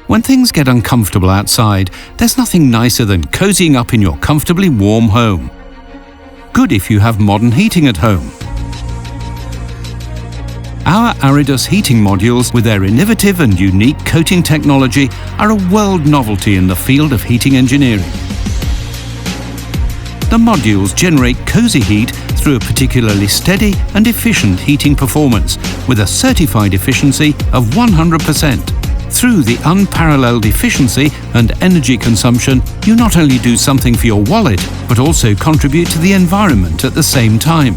When things get uncomfortable outside, there's nothing nicer than cozying up in your comfortably warm home. Good if you have modern heating at home. Our ARIDUS heating modules, with their innovative and unique coating technology, are a world novelty in the field of heating engineering. The modules generate cozy heat through a particularly steady and efficient heating performance, with a certified efficiency of 100%. Through the unparalleled efficiency and energy consumption, you not only do something for your wallet, but also contribute to the environment at the same time.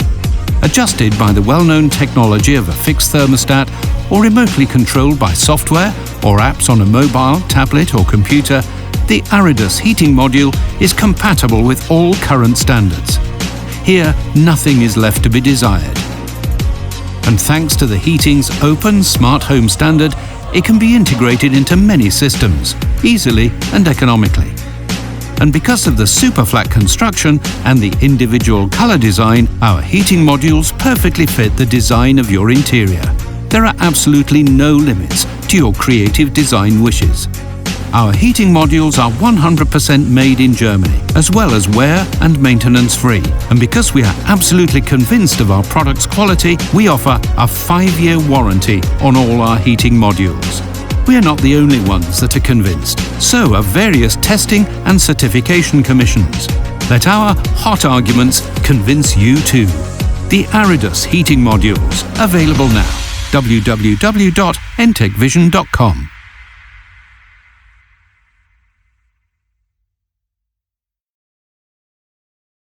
Adjusted by the well-known technology of a fixed thermostat, or remotely controlled by software or apps on a mobile, tablet or computer, the ARIDUS heating module is compatible with all current standards. Here, nothing is left to be desired. And thanks to the heating's open smart home standard, it can be integrated into many systems, easily and economically. And because of the super flat construction and the individual color design, our heating modules perfectly fit the design of your interior. There are absolutely no limits to your creative design wishes. Our heating modules are 100% made in Germany, as well as wear and maintenance free. And because we are absolutely convinced of our product's quality, we offer a 5-year warranty on all our heating modules. We are not the only ones that are convinced. So are various testing and certification commissions. Let our hot arguments convince you too. The ARIDUS heating modules, available now. www.entechvision.com